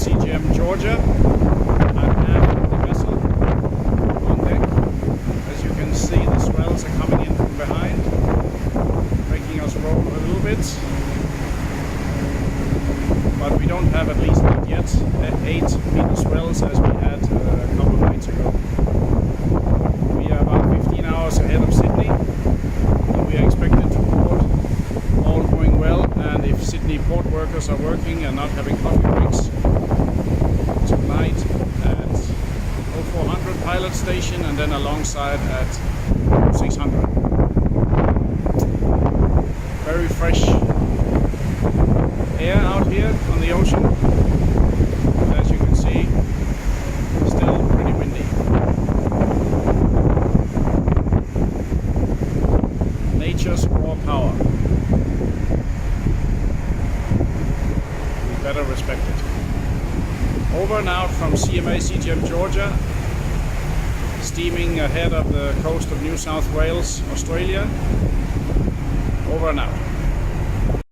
CGM Georgia. I'm at the vessel on deck. As you can see, the swells are coming in from behind, making us roll a little bit. But we don't have, at least not yet, 8-meter swells as we had a couple of nights ago. We are about 15 hours ahead of Sydney, and we are expected to board, all going well. And if Sydney port workers are working and not having coffee breaks, tonight at 0400 pilot station and then alongside at 0600. Very fresh air out here on the ocean, and as you can see, still pretty windy. Nature's raw power. We better respect it. Over and out from CMA CGM Georgia, steaming ahead of the coast of New South Wales, Australia. Over and out.